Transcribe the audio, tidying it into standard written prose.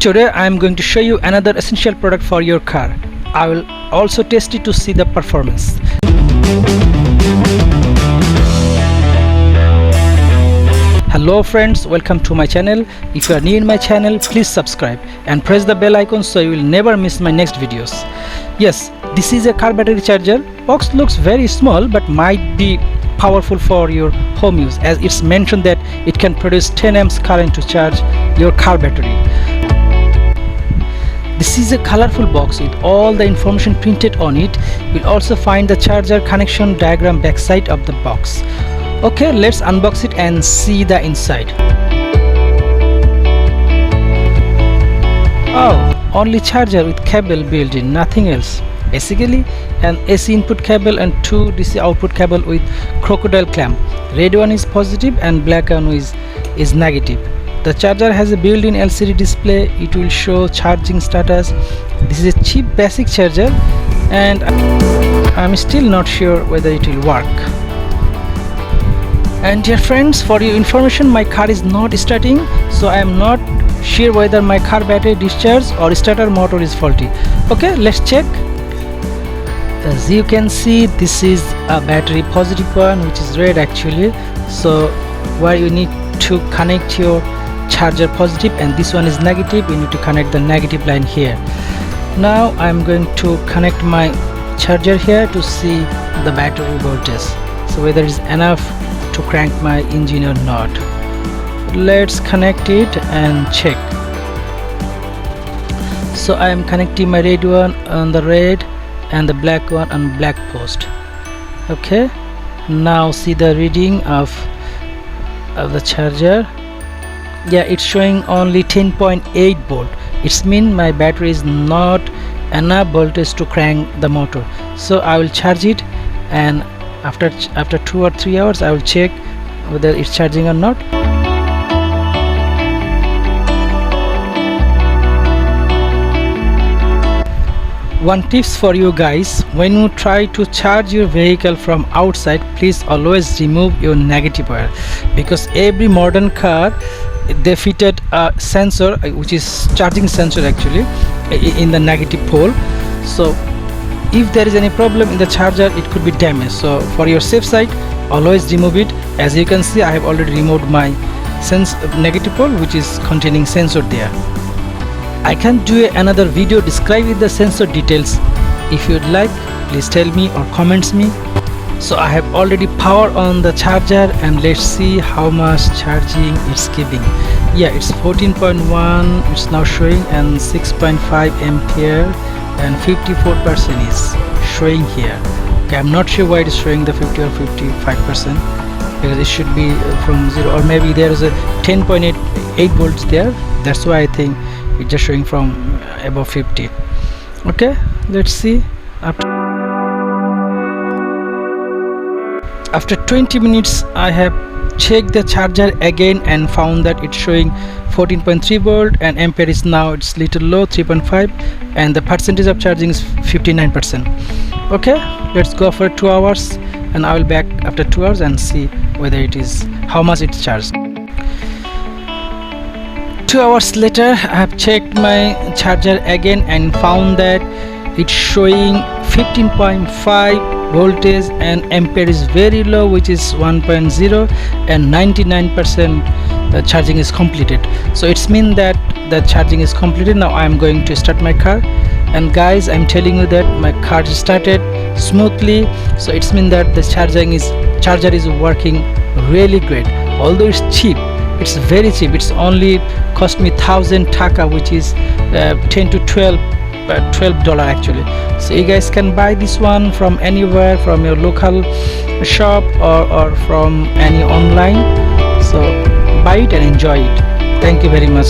Today I am going to show you another essential product for your car. I will also test it to see the performance. Hello friends, welcome to my channel. If you are new in my channel, please subscribe and press the bell icon so you will never miss my next videos. Yes, this is a car battery charger. Box looks very small but might be powerful for your home use, as it's mentioned that it can produce 10 amps current to charge your car battery. This is a colorful box with all the information printed on it. You'll also find the charger connection diagram backside of the box. Okay, let's unbox it and see the inside. Oh, only charger with cable built in, nothing else. Basically an AC input cable and two DC output cable with crocodile clamp. Red one is positive and black one is negative. The charger has a built-in LCD display. It will show charging status. This is a cheap basic charger and I'm still not sure whether it will work. And dear friends, for your information, my car is not starting, so I am not sure whether my car battery discharge or starter motor is faulty. Okay, let's check. As you can see, this is a battery positive one, which is red actually. So where you need to connect your charger positive, and this one is negative, you need to connect the negative line here. Now I'm going to connect my charger here to see the battery voltage, so whether it's enough to crank my engine or not. Let's connect it and check. So I am connecting my red one on the red and the black one on black post. Okay, now see the reading of the charger. Yeah, it's showing only 10.8 volt. It's mean my battery is not enough voltage to crank the motor. So I will charge it, and after 2 or 3 hours I will check whether it's charging or not. One tips for you guys: when you try to charge your vehicle from outside, please always remove your negative wire, because every modern car they fitted a sensor, which is charging sensor actually, in the negative pole. So if there is any problem in the charger, it could be damaged. So for your safe side, always remove it. As you can see, I have already removed my negative pole, which is containing sensor there. I can do another video describing the sensor details. If you'd like, please tell me or comments me. So I have already power on the charger, and let's see how much charging it's giving. Yeah, it's 14.1 it's now showing, and 6.5 ampere, and 54% is showing here. Okay, I'm not sure why it is showing the 50 or 55%, because it should be from 0, or maybe there is a 10.8 volts there. That's why I think it's just showing from above 50. Okay, let's see. After 20 minutes I have checked the charger again and found that it's showing 14.3 volt, and ampere is now it's little low, 3.5, and the percentage of charging is 59%. Okay, let's go for 2 hours, and I will back after 2 hours and see whether it is how much it's charged. 2 hours later I have checked my charger again and found that it's showing 15.5 voltage, and ampere is very low, which is 1.0, and 99% charging is completed. So it's mean that the charging is completed. Now I am going to start my car, and guys, I'm telling you that my car started smoothly. So it's mean that the charger is working really great. Although it's cheap, it's very cheap. It's only cost me 1000 taka, which is 10 to 12 $12 actually. So you guys can buy this one from anywhere, from your local shop or from any online. So buy it and enjoy it. Thank you very much.